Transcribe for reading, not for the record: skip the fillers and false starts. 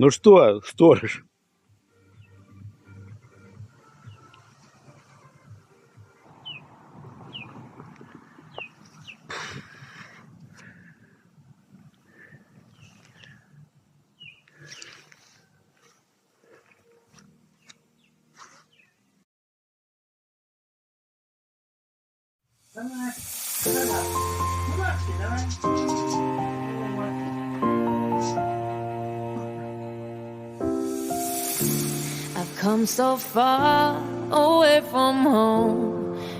Ну что, сторож? Давай, давай. Младший, давай. I've come so far away from home.